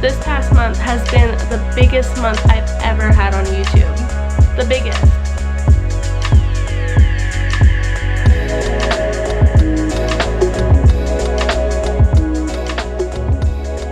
This past month has been the biggest month I've ever had on YouTube. The biggest.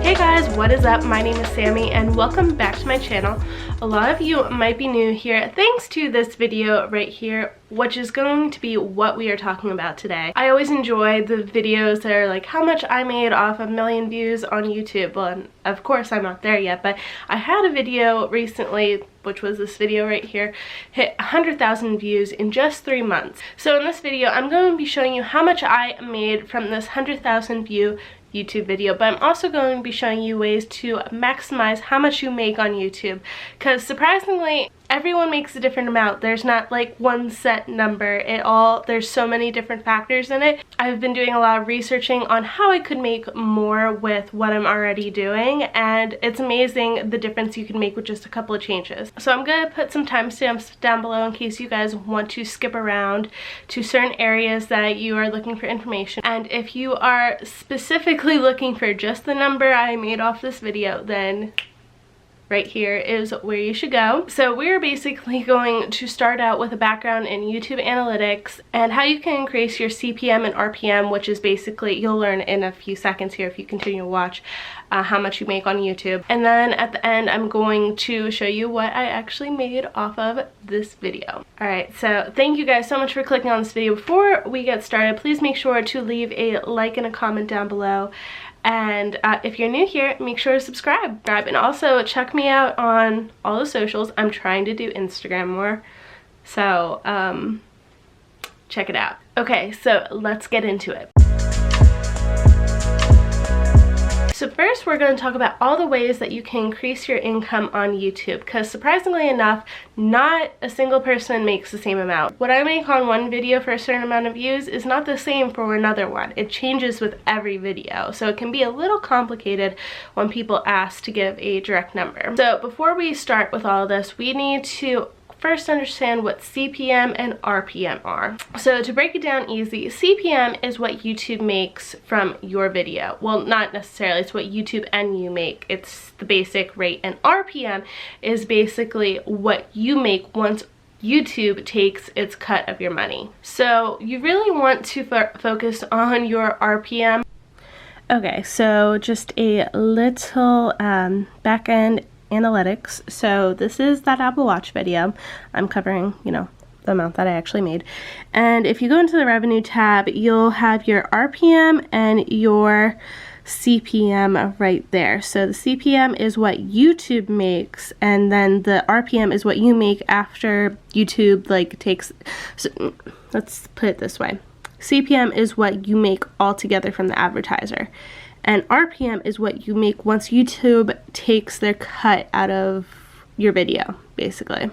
Hey guys, what is up? My name is Sammy and welcome back to my channel. A lot of you might be new here thanks to this video right here, which is going to be what we are talking about today. I always enjoy the videos that are like how much I made off a million views on YouTube. Well, and of course I'm not there yet, but I had a video recently, which was this video right here, hit 100,000 views in just 3 months. So in this video, I'm going to be showing you how much I made from this 100,000 view YouTube video, but I'm also going to be showing you ways to maximize how much you make on YouTube, because surprisingly everyone makes a different amount. There's not like one set number. There's so many different factors in it. I've been doing a lot of researching on how I could make more with what I'm already doing, and it's amazing the difference you can make with just a couple of changes. So I'm gonna put some timestamps down below in case you guys want to skip around to certain areas that you are looking for information. And if you are specifically looking for just the number I made off this video, then right here is where you should go. So we're basically going to start out with a background in YouTube analytics and how you can increase your CPM and RPM, which is basically, you'll learn in a few seconds here if you continue to watch, how much you make on YouTube. And then at the end, I'm going to show you what I actually made off of this video. Alright, so thank you guys so much for clicking on this video. Before we get started, please make sure to leave a like and a comment down below. And if you're new here, make sure to subscribe. And also check me out on all the socials. I'm trying to do Instagram more, so check it out. Okay, so let's get into it. So first we're going to talk about all the ways that you can increase your income on YouTube, because surprisingly enough, not a single person makes the same amount. What I make on one video for a certain amount of views is not the same for another one. It changes with every video, so it can be a little complicated when people ask to give a direct number. So before we start with all of this, we need to first understand what CPM and RPM are. So to break it down easy, CPM is what YouTube makes from your video. Well, not necessarily, it's what YouTube and you make. It's the basic rate. And RPM is basically what you make once YouTube takes its cut of your money. So you really want to focus on your RPM. Okay, so just a little back end analytics. So this is that Apple Watch video. I'm covering, you know, the amount that I actually made. And if you go into the revenue tab, you'll have your RPM and your CPM right there. So the CPM is what YouTube makes, and then the RPM is what you make after YouTube like takes, so let's put it this way. CPM is what you make all together from the advertiser, and RPM is what you make once YouTube takes their cut out of your video, basically.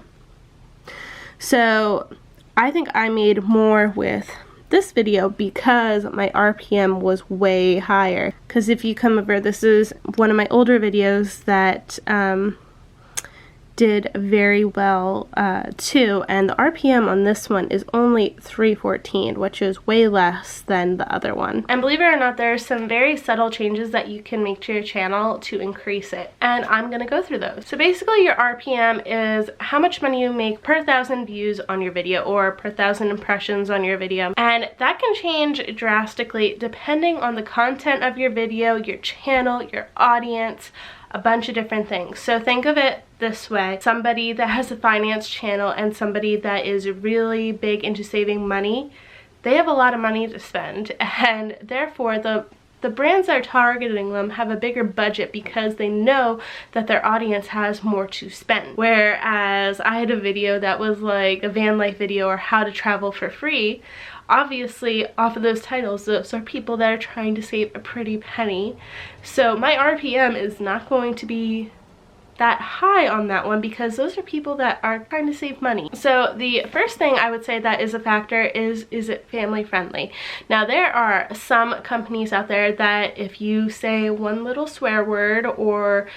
So I think I made more with this video because my RPM was way higher. Because if you come over, this is one of my older videos that did very well too, and the RPM on this one is only 314, which is way less than the other one. And believe it or not, there are some very subtle changes that you can make to your channel to increase it, and I'm gonna go through those. So basically your RPM is how much money you make per 1,000 views on your video or per 1,000 impressions on your video, and that can change drastically depending on the content of your video, your channel, your audience, a bunch of different things. So think of it this way: somebody that has a finance channel and somebody that is really big into saving money, they have a lot of money to spend, and therefore the brands that are targeting them have a bigger budget because they know that their audience has more to spend. Whereas I had a video that was like a van life video or how to travel for free. Obviously, off of those titles, those are people that are trying to save a pretty penny. So my RPM is not going to be that high on that one because those are people that are trying to save money. So the first thing I would say that is a factor is it family friendly? Now there are some companies out there that if you say one little swear word or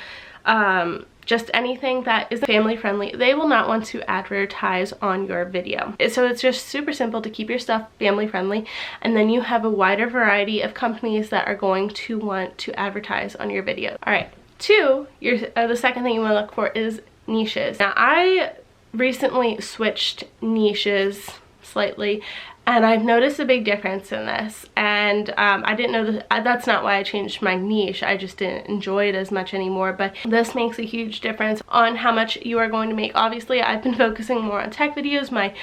just anything that is family friendly, they will not want to advertise on your video. So it's just super simple to keep your stuff family friendly, and then you have a wider variety of companies that are going to want to advertise on your video. All right, Two, the second thing you want to look for is niches. Now, I recently switched niches slightly, and I've noticed a big difference in this, and I didn't know that's not why I changed my niche. I just didn't enjoy it as much anymore, but this makes a huge difference on how much you are going to make. Obviously, I've been focusing more on tech videos, my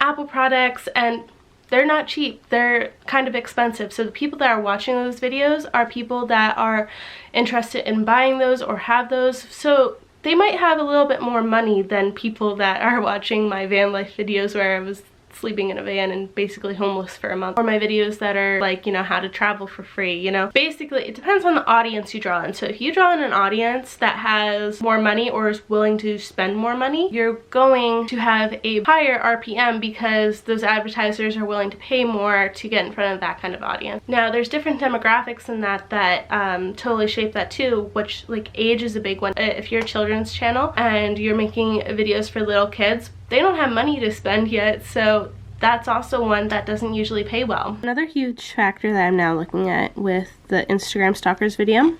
Apple products, and they're not cheap. They're kind of expensive. So the people that are watching those videos are people that are interested in buying those or have those. So they might have a little bit more money than people that are watching my van life videos where I was sleeping in a van and basically homeless for a month, or my videos that are like, how to travel for free, Basically, it depends on the audience you draw in. So if you draw in an audience that has more money or is willing to spend more money, you're going to have a higher RPM because those advertisers are willing to pay more to get in front of that kind of audience. Now, there's different demographics in that totally shape that too, which, like, age is a big one. If you're a children's channel and you're making videos for little kids, they don't have money to spend yet, so that's also one that doesn't usually pay well. Another huge factor that I'm now looking at with the Instagram stalkers video,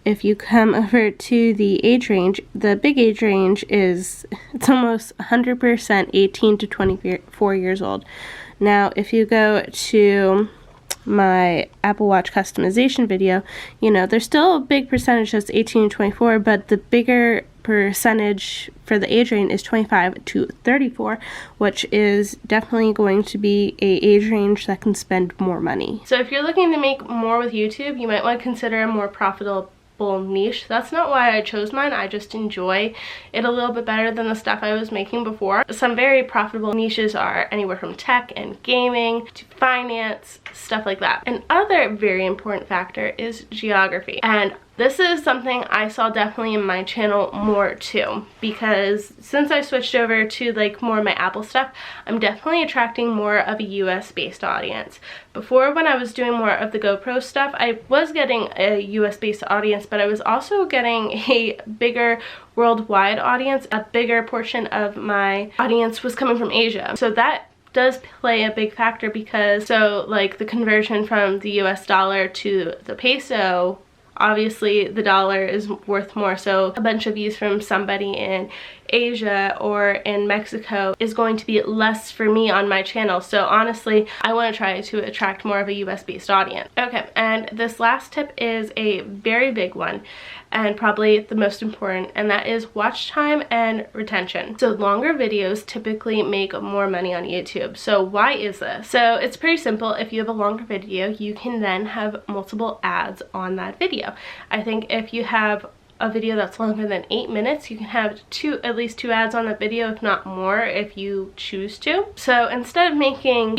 if you come over to the age range, the big age range it's almost 100% 18 to 24 years old. Now, if you go to my Apple Watch customization video, there's still a big percentage that's 18 to 24, but the bigger percentage for the age range is 25 to 34, which is definitely going to be a age range that can spend more money. So if you're looking to make more with YouTube, you might want to consider a more profitable niche. That's not why I chose mine. I just enjoy it a little bit better than the stuff I was making before. Some very profitable niches are anywhere from tech and gaming to finance, stuff like that. Another very important factor is geography, and this is something I saw definitely in my channel more too, because since I switched over to like more of my Apple stuff, I'm definitely attracting more of a US based audience. Before, when I was doing more of the GoPro stuff, I was getting a US based audience, but I was also getting a bigger worldwide audience. A bigger portion of my audience was coming from Asia. So that does play a big factor, because like the conversion from the US dollar to the peso, obviously the dollar is worth more, so a bunch of views from somebody in Asia or in Mexico is going to be less for me on my channel. So honestly, I want to try to attract more of a US based audience. Okay, and this last tip is a very big one and probably the most important, and that is watch time and retention. So longer videos typically make more money on YouTube. So why is this? So it's pretty simple. If you have a longer video, you can then have multiple ads on that video. I think if you have a video that's longer than 8 minutes, you can have at least two ads on that video, if not more, if you choose to. So instead of making,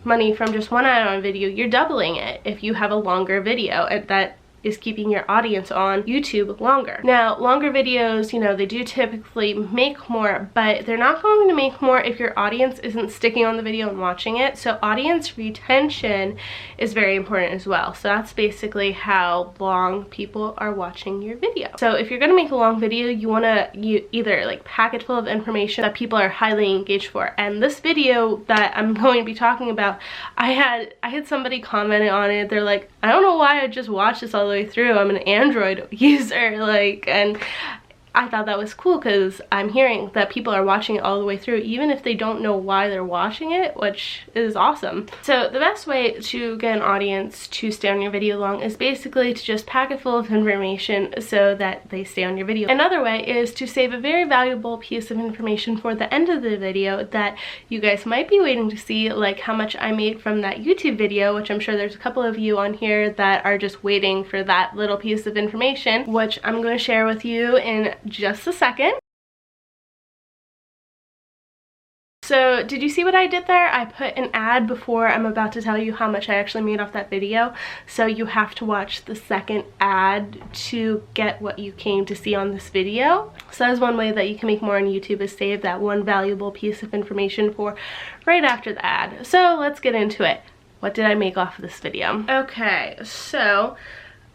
money from just one ad on a video, you're doubling it if you have a longer video, and that is keeping your audience on YouTube longer. Now, longer videos, they do typically make more, but they're not going to make more if your audience isn't sticking on the video and watching it. So audience retention is very important as well. So that's basically how long people are watching your video. So if you're gonna make a long video, you either like pack it full of information that people are highly engaged for. And this video that I'm going to be talking about, I had somebody comment on it. They're like, I don't know why I just watched this all the way through. I'm an Android user, and I thought that was cool because I'm hearing that people are watching it all the way through, even if they don't know why they're watching it, which is awesome. So the best way to get an audience to stay on your video long is basically to just pack it full of information so that they stay on your video. Another way is to save a very valuable piece of information for the end of the video that you guys might be waiting to see, like how much I made from that YouTube video, which I'm sure there's a couple of you on here that are just waiting for that little piece of information, which I'm going to share with you in just a second. So did you see what I did there? I put an ad before I'm about to tell you how much I actually made off that video. So you have to watch the second ad to get what you came to see on this video. So that is one way that you can make more on YouTube, is save that one valuable piece of information for right after the ad. So let's get into it. What did I make off of this video? Okay, so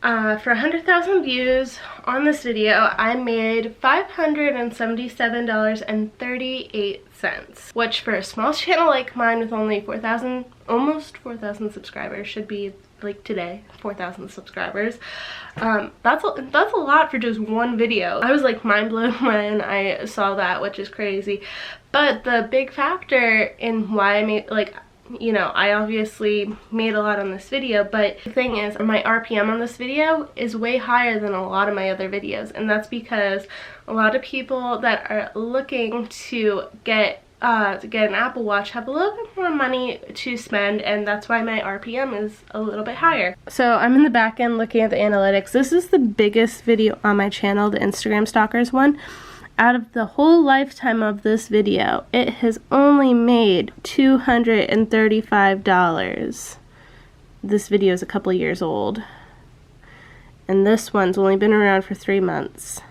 for 100,000 views on this video, I made $577.38, which for a small channel like mine with only almost 4,000 subscribers should be like today, 4,000 subscribers. That's a lot for just one video. I was like mind blown when I saw that, which is crazy. But the big factor in why I made, like, you know, I obviously made a lot on this video, but the thing is, my RPM on this video is way higher than a lot of my other videos, and that's because a lot of people that are looking to get an Apple Watch have a little bit more money to spend, and that's why my RPM is a little bit higher. So I'm in the back end looking at the analytics. This is the biggest video on my channel, the Instagram Stalkers one. Out of the whole lifetime of this video, it has only made $235. This video is a couple years old. And this one's only been around for 3 months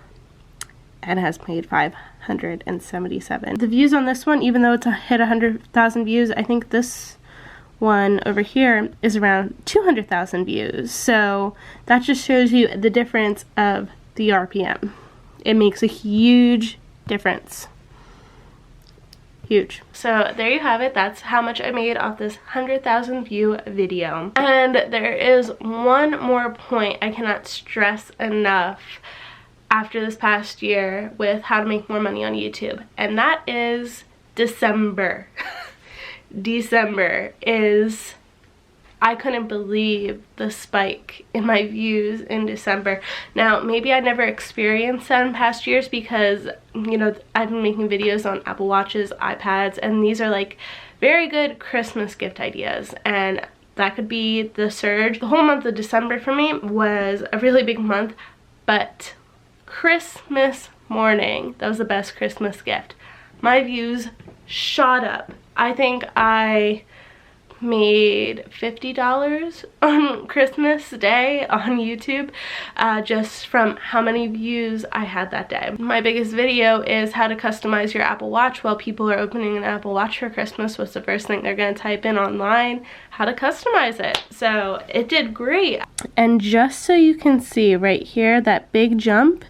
and has made 577. The views on this one, even though it's hit 100,000 views, I think this one over here is around 200,000 views. So that just shows you the difference of the RPM. It makes a huge difference. Huge. So there you have it. That's how much I made off this 100,000 view video. And there is one more point I cannot stress enough after this past year with how to make more money on YouTube, and that is December. December is, I couldn't believe the spike in my views in December. Now, maybe I never experienced that in past years because, you know, I've been making videos on Apple Watches, iPads, and these are like very good Christmas gift ideas, and that could be the surge. The whole month of December for me was a really big month, but Christmas morning, that was the best Christmas gift. My views shot up. I think I made $50 on Christmas Day on YouTube just from how many views I had that day. My biggest video is how to customize your Apple Watch while people are opening an Apple Watch for Christmas. What's the first thing they're going to type in online? How to customize it. So it did great. And just so you can see right here, that big jump,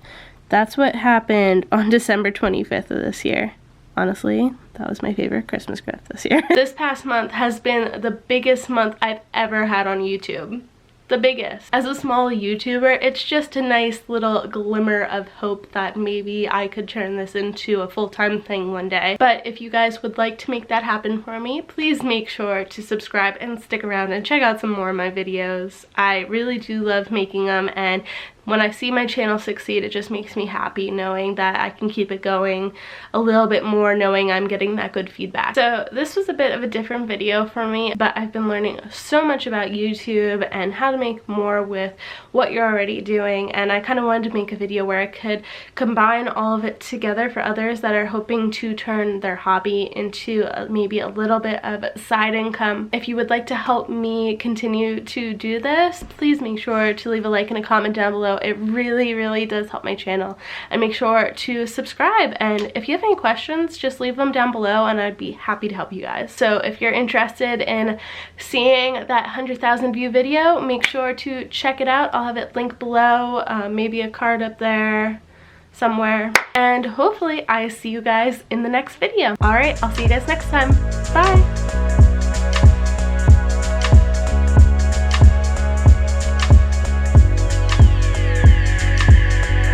that's what happened on December 25th of this year. Honestly, that was my favorite Christmas gift this year. This past month has been the biggest month I've ever had on YouTube. The biggest. As a small YouTuber, it's just a nice little glimmer of hope that maybe I could turn this into a full-time thing one day. But if you guys would like to make that happen for me, please make sure to subscribe and stick around and check out some more of my videos. I really do love making them, and when I see my channel succeed, it just makes me happy knowing that I can keep it going a little bit more, knowing I'm getting that good feedback. So this was a bit of a different video for me, but I've been learning so much about YouTube and how to make more with what you're already doing, and I kind of wanted to make a video where I could combine all of it together for others that are hoping to turn their hobby into maybe a little bit of side income. If you would like to help me continue to do this, please make sure to leave a like and a comment down below. It really does help my channel, and make sure to subscribe, and if you have any questions, just leave them down below and I'd be happy to help you guys. So if you're interested in seeing that 100,000 view video, make sure to check it out. I'll have it linked below, maybe a card up there somewhere, and hopefully I see you guys in the next video. Alright, I'll see you guys next time. Bye!